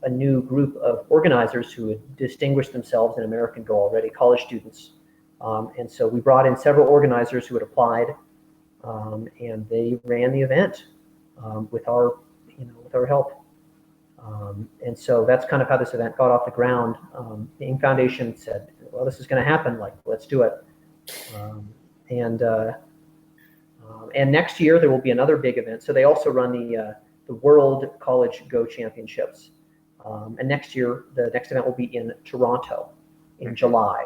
a new group of organizers who had distinguished themselves in American Go already, college students. And so we brought in several organizers who had applied, and they ran the event with our help. And so that's kind of how this event got off the ground. The Ing Foundation said, well, this is going to happen, like, let's do it. And next year there will be another big event. So they also run the World College Go Championships. And next year, the next event will be in Toronto in July.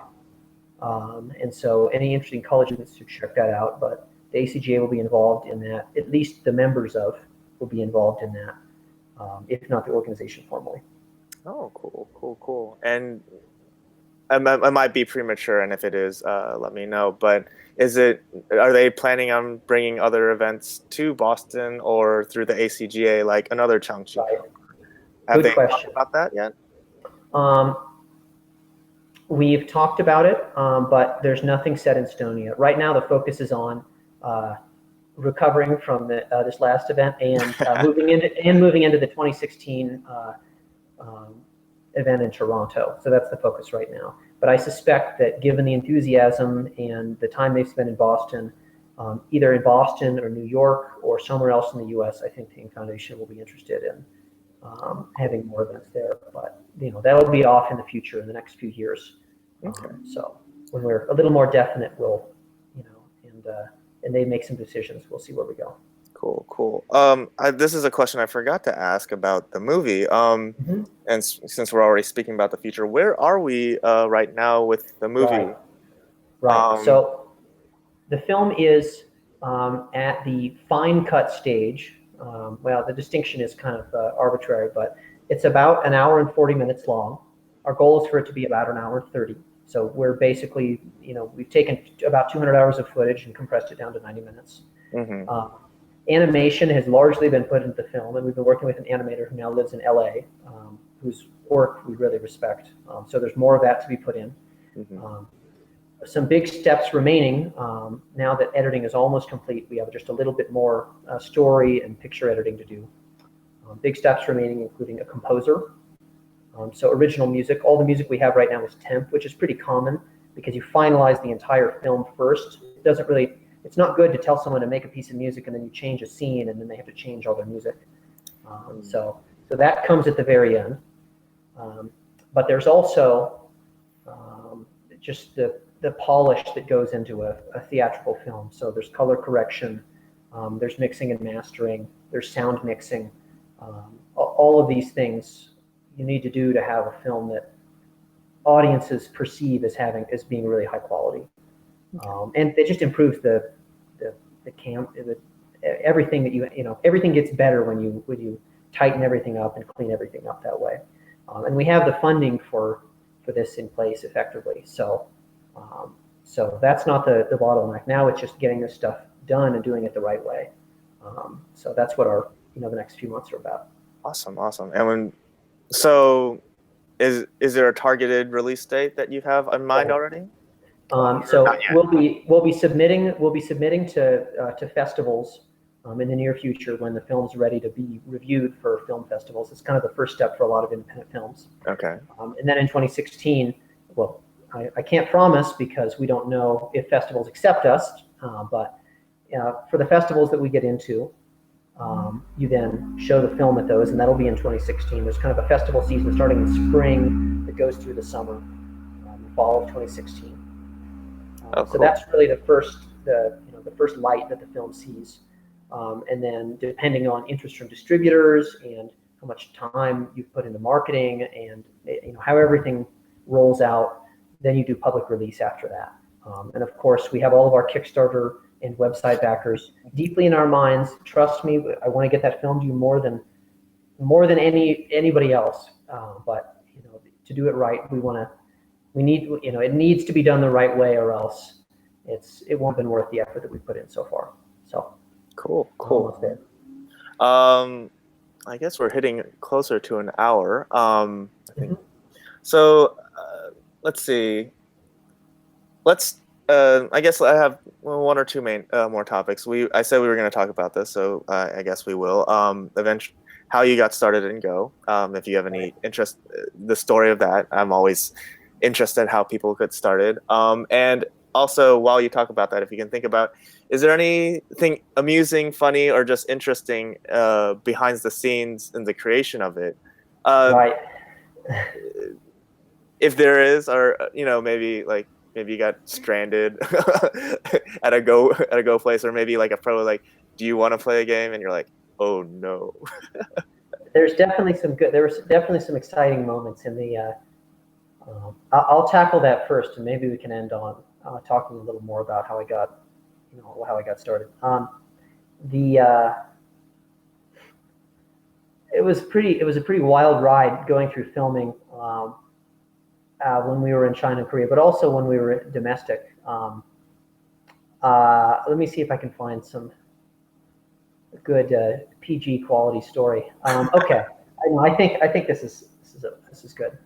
And so any interesting college students should check that out. But the ACGA will be involved in that. At least the members of will be involved in that, if not the organization formally. Oh, cool. And I might be premature, and if it is, let me know. But are they planning on bringing other events to Boston or through the ACGA, like another Chang Qi? Right. Have Good they question. talked about that yet? We've talked about it, but there's nothing set in stone yet. Right now, the focus is on recovering from this last event and moving into the 2016 event in Toronto. So that's the focus right now. But I suspect that given the enthusiasm and the time they've spent in Boston, either in Boston or New York or somewhere else in the U.S., I think the Ing Foundation will be interested in having more events there. But that'll be off in the future in the next few years. Okay. So when we're a little more definite, we'll and they make some decisions. We'll see where we go. Cool. This is a question I forgot to ask about the movie. And since we're already speaking about the future, where are we right now with the movie? Right. So the film is at the fine cut stage. Well, the distinction is kind of arbitrary, but it's about an hour and 40 minutes long. Our goal is for it to be about an hour and 30. So we're basically, we've taken about 200 hours of footage and compressed it down to 90 minutes. Animation has largely been put into the film, and we've been working with an animator who now lives in LA, whose work we really respect. So there's more of that to be put in. Some big steps remaining now that editing is almost complete. We have just a little bit more story and picture editing to do. Big steps remaining, including a composer. So original music, all the music we have right now is temp, which is pretty common because you finalize the entire film first. It's not good to tell someone to make a piece of music and then you change a scene and then they have to change all their music. So that comes at the very end. But there's also just the polish that goes into a theatrical film. So there's color correction, there's mixing and mastering, there's sound mixing. All of these things you need to do to have a film that audiences perceive as being really high quality. And it just improves everything that everything gets better when you tighten everything up and clean everything up that way. And we have the funding for this in place effectively. So that's not the bottleneck. Now it's just getting this stuff done and doing it the right way. So that's what our the next few months are about. Awesome. And so is there a targeted release date that you have in mind already? So we'll be submitting to festivals in the near future when the film's ready to be reviewed for film festivals. It's kind of the first step for a lot of independent films. Okay. And then in 2016, well, I can't promise because we don't know if festivals accept us, but for the festivals that we get into, you then show the film at those, and that'll be in 2016. There's kind of a festival season starting in spring that goes through the summer, fall of 2016. So that's really the first light that the film sees, and then depending on interest from distributors and how much time you've put into marketing and how everything rolls out, then you do public release after that. And of course, we have all of our Kickstarter and website backers deeply in our minds. Trust me, I want to get that film to you more than anybody else. But to do it right, it needs to be done the right way, or else it won't have been worth the effort that we put in so far. So Cool. almost there. I guess we're hitting closer to an hour. I think. Mhm. So let's see. Let's. I guess I have one or two main more topics. I said we were going to talk about this, so I guess we will. Eventually, how you got started in Go. If you have any interest, the story of that. I'm always interested in how people get started. And also, while you talk about that, if you can think about, is there anything amusing, funny, or just interesting behind the scenes in the creation of it? Right. If there is, or maybe you got stranded at a go place, or maybe like a pro, like, do you want to play a game, and you're like, oh no. There was definitely some exciting moments in the. I'll tackle that first, and maybe we can end on talking a little more about how I got, started. It was a pretty wild ride going through filming when we were in China and Korea, but also when we were domestic. Let me see if I can find some good PG quality story. Okay, I think this is good.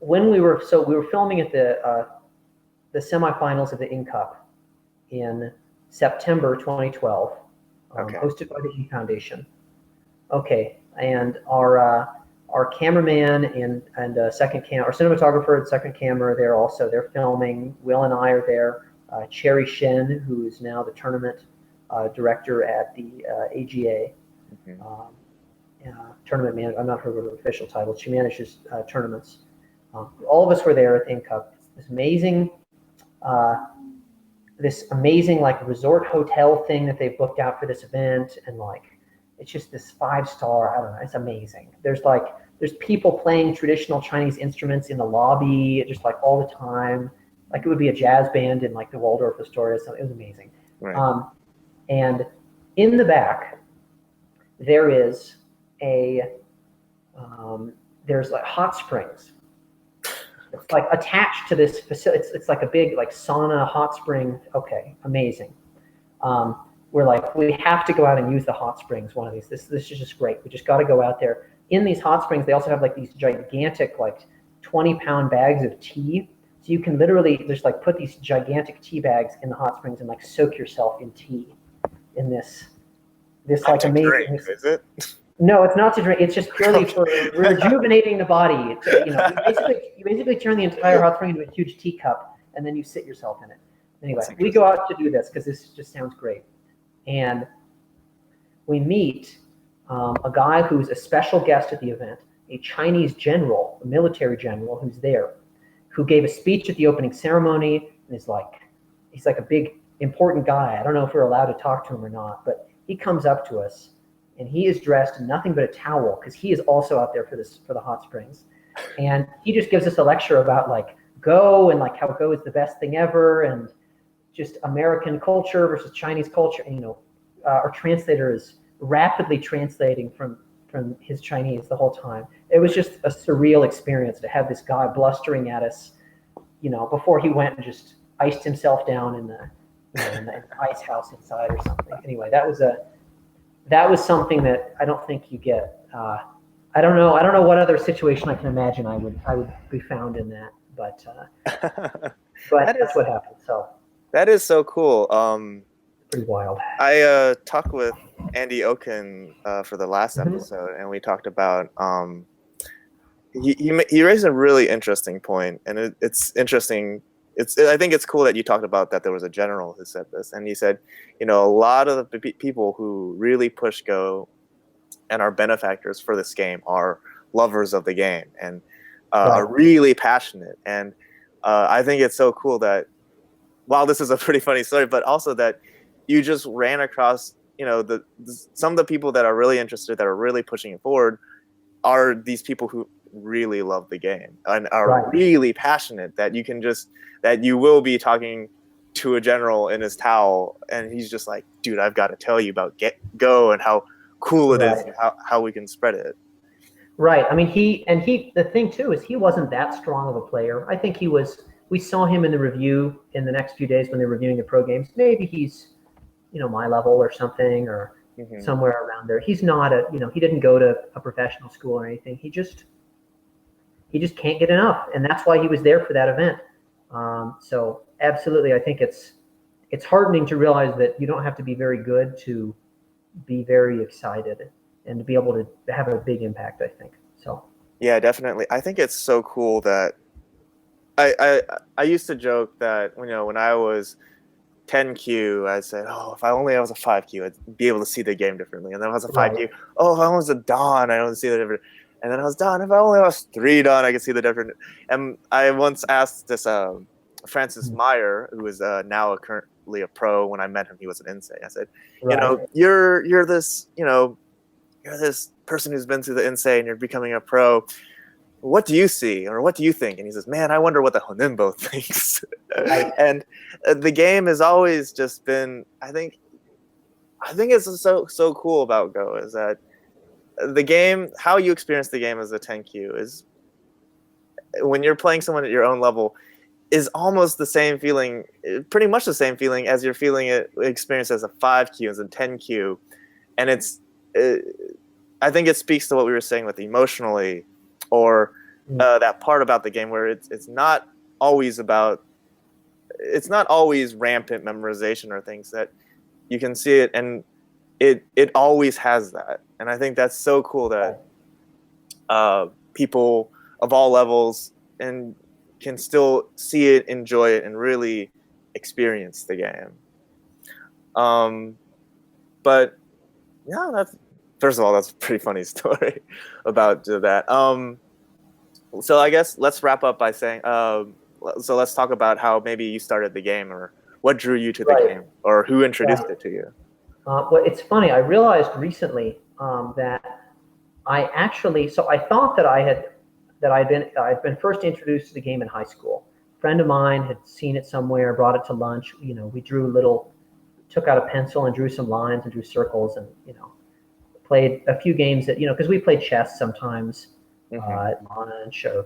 When we were filming at the semifinals of the In Cup in September 2012, Okay. hosted by the E Foundation. Okay, and our cameraman and our cinematographer and second camera, they're filming. Will and I are there. Cherry Shen, who is now the tournament director at the AGA. Tournament manager. I'm not her official title. She manages tournaments. All of us were there at the In Cup. This amazing like resort hotel thing that they booked out for this event, and like it's just this 5-star. I don't know. It's amazing. There's people playing traditional Chinese instruments in the lobby, just like all the time. Like it would be a jazz band in like the Waldorf Astoria. So it was amazing. Right. And in the back, there is there's like hot springs. It's like attached to this facility. It's like a big like sauna hot spring. Okay, amazing. We're like, we have to go out and use the hot springs one of these. This is just great. We just got to go out there. In these hot springs, they also have like these gigantic like 20-pound bags of tea. So you can literally just like put these gigantic tea bags in the hot springs and like soak yourself in tea in this like amazing. Drink, is it? No, it's not to drink. It's just purely for rejuvenating the body. You basically turn the entire hot spring into a huge teacup, and then you sit yourself in it. Anyway, we go out to do this because this just sounds great, and we meet a guy who's a special guest at the event, a Chinese general, a military general who's there, who gave a speech at the opening ceremony, and he's like a big important guy. I don't know if we're allowed to talk to him or not, but he comes up to us. And he is dressed in nothing but a towel because he is also out there for the hot springs, and he just gives us a lecture about like Go and like how Go is the best thing ever, and just American culture versus Chinese culture. And, our translator is rapidly translating from his Chinese the whole time. It was just a surreal experience to have this guy blustering at us, before he went and just iced himself down in the ice house inside or something. Anyway, that was something that I don't think you get. I don't know what other situation I can imagine I would be found in that, but that's what happened. So that is so cool. pretty wild. I talked with Andy Oken for the last episode, and we talked about he raised a really interesting point, and it's interesting. I think it's cool that you talked about that there was a general who said this, and he said, a lot of the people who really push Go and are benefactors for this game are lovers of the game and are really passionate. And I think it's so cool that, while this is a pretty funny story, but also that you just ran across, some of the people that are really interested, that are really pushing it forward, are these people who really love the game and are really passionate, that you will be talking to a general in his towel, and he's just like, dude, I've got to tell you about Go and how cool it is and how we can spread it. Right. I mean, the thing too is he wasn't that strong of a player. I think we we saw him in the review in the next few days when they're reviewing the pro games. Maybe he's, my level or something, or somewhere around there. He's not he didn't go to a professional school or anything. He just can't get enough, and that's why he was there for that event. So absolutely, I think it's heartening to realize that you don't have to be very good to be very excited and to be able to have a big impact, I think. So Yeah, definitely. I think it's so cool that I used to joke that when I was 10Q, I said, oh, if I only was a 5Q, I'd be able to see the game differently. And then I was a 5Q, oh, if I was a Dawn, I don't see the different. And then I was Dawn, if I only was 3 Dawn, I could see the different. And I once asked this Francis Meyer, who is now currently a pro. When I met him, he was an insane. I said, you're this, you're this person who's been through the insane, you're becoming a pro. What do you see, or what do you think? And he says, man, I wonder what the Honimbo thinks. And the game has always just been, I think it's so cool about Go is that the game, how you experience the game as a 10Q is when you're playing someone at your own level is almost the same feeling, pretty much the same feeling as you're feeling it experienced as a 5Q, as a 10Q. And I think it speaks to what we were saying with emotionally, or that part about the game where it's not always rampant memorization or things, that you can see it and it always has that. And I think that's so cool that people of all levels and can still see it, enjoy it, and really experience the game. But yeah, first of all, that's a pretty funny story about that. So I guess let's wrap up by saying, so let's talk about how maybe you started the game, or what drew you to the game, or who introduced it to you. Well, it's funny. I realized recently that I thought that I'd been first introduced to the game in high school. A friend of mine had seen it somewhere, brought it to lunch. We took out a pencil and drew some lines and drew circles, and played a few games that because we played chess sometimes. At Lana and Show,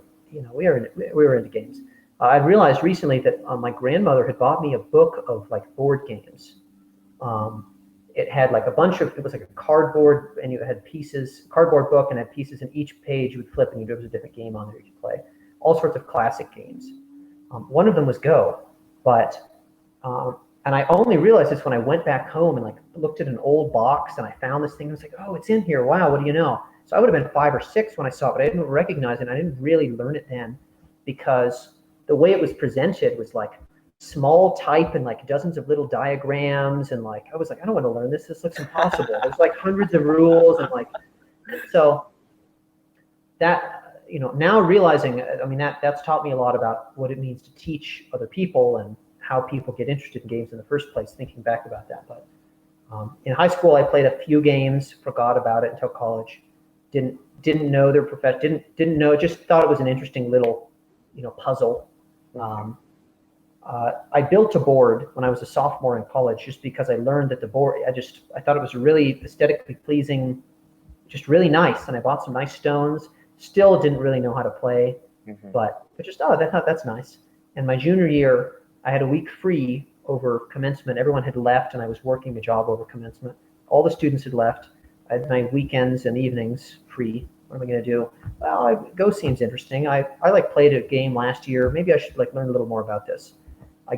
we were into games. I realized recently that my grandmother had bought me a book of like board games. It had like it was like a cardboard, and you had cardboard book, and had pieces, and each page you would flip, and there was a different game on there you could play. All sorts of classic games. One of them was Go, and I only realized this when I went back home and like looked at an old box, and I found this thing. I was like, oh, it's in here. Wow, what do you know? So I would have been 5 or 6 when I saw it, but I didn't recognize it. I didn't really learn it then, because the way it was presented was like small type and like dozens of little diagrams, and like I was like, I don't want to learn this. This looks impossible. There's like hundreds of rules, and like so that now realizing, I mean that's taught me a lot about what it means to teach other people and how people get interested in games in the first place. Thinking back about that, but in high school I played a few games, forgot about it until college. Didn't know their profession. Didn't know. Just thought it was an interesting little, puzzle. I built a board when I was a sophomore in college, just because I learned that the board. I thought it was really aesthetically pleasing, just really nice. And I bought some nice stones. Still didn't really know how to play, but just that's nice. And my junior year, I had a week free over commencement. Everyone had left, and I was working a job over commencement. All the students had left. I had my weekends and evenings free. What am I going to do? Well, Go seems interesting. I played a game last year. Maybe I should learn a little more about this. I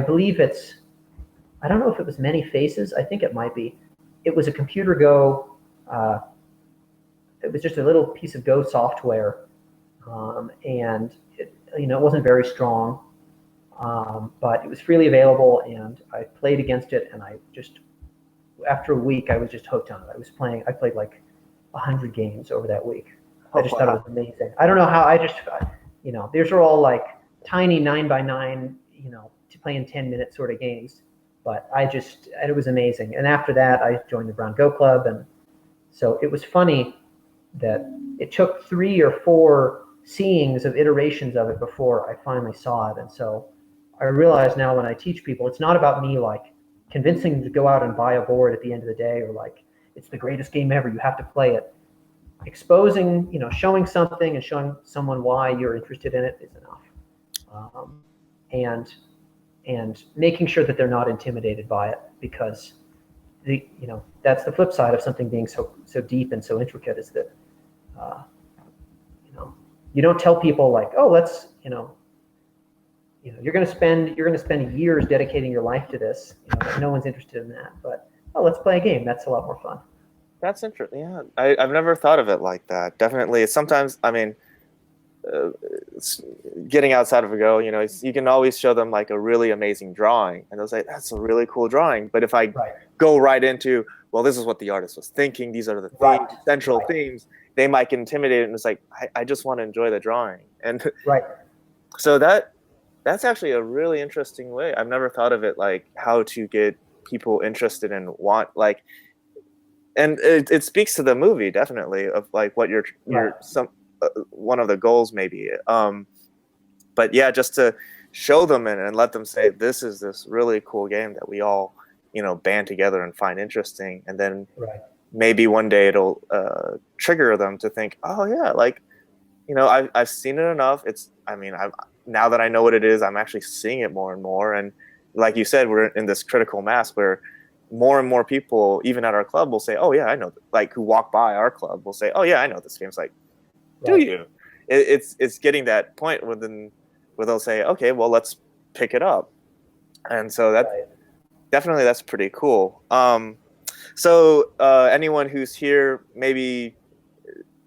believe I don't know if it was Many Faces. I think it might be. It was a computer Go. It was just a little piece of Go software, and it wasn't very strong, but it was freely available, and I played against it, and after a week, I was just hooked on it. I played like 100 games over that week. I just thought it was amazing. I don't know how. These are all like tiny 9x9, to play in 10 minute sort of games. But it was amazing. And after that, I joined the Brown Go Club, and so it was funny that it took 3 or 4 seeings of iterations of it before I finally saw it. And so I realize now when I teach people, it's not about me convincing them to go out and buy a board at the end of the day, or it's the greatest game ever, you have to play it. Exposing, showing something and showing someone why you're interested in it is enough. um, and making sure that they're not intimidated by it, because that's the flip side of something being so deep and so intricate, is that you don't tell people like, oh, let's you're going to spend years dedicating your life to this. No one's interested in that, but oh, let's play a game. That's a lot more fun. That's interesting. Yeah, I've never thought of it like that. Definitely, sometimes, I mean, getting outside of a go, you can always show them like a really amazing drawing, and they'll say, "That's a really cool drawing." But if I go right into, well, this is what the artist was thinking. These are the central themes. They might get intimidated, and it's like, I just want to enjoy the drawing. And so that's actually a really interesting way. I've never thought of it like how to get people interested in and it speaks to the movie, definitely, of like what your one of the goals maybe. But yeah, just to show them and let them say, this is this really cool game that we all band together and find interesting, and then maybe one day it'll trigger them to think, oh yeah, like I've seen it enough. Now that I know what it is, I'm actually seeing it more and more, and like you said, we're in this critical mass where more and more people, even at our club, will say, oh yeah, I know, like who walk by our club will say, oh yeah, I know this game. It's like, do you? It's getting that point where they'll say, okay, well, let's pick it up. And so definitely that's pretty cool. So anyone who's here maybe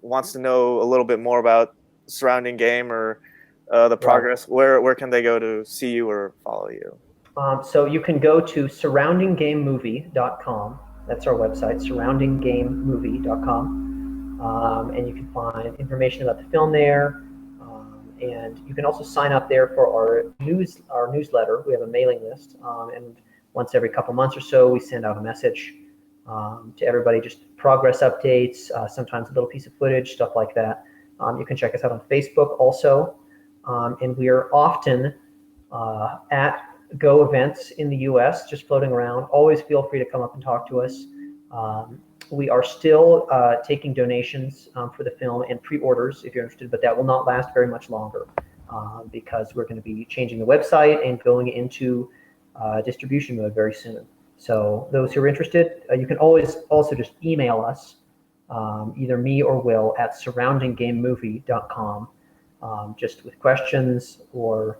wants to know a little bit more about Surrounding Game or the progress, where can they go to see you or follow you? So you can go to surroundinggamemovie.com. That's our website, surroundinggamemovie.com. And you can find information about the film there. And you can also sign up there for our newsletter. We have a mailing list. And once every couple months or so, we send out a message to everybody, just progress updates, sometimes a little piece of footage, stuff like that. You can check us out on Facebook also. And we are often at Go events in the US, just floating around. Always feel free to come up and talk to us. We are still taking donations for the film and pre-orders if you're interested, but that will not last very much longer because we're going to be changing the website and going into distribution mode very soon. So those who are interested, you can always also just email us, either me or Will, at surroundinggamemovie.com, just with questions or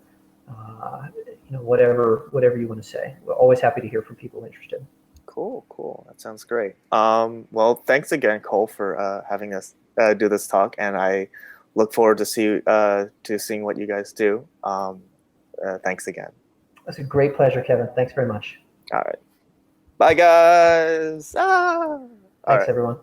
whatever you want to say. We're always happy to hear from people interested. Cool. That sounds great. Well, thanks again, Cole, for having us do this talk, and I look forward to seeing what you guys do. Thanks again. That's a great pleasure, Kevin. Thanks very much. All right. Bye, guys. Thanks, everyone.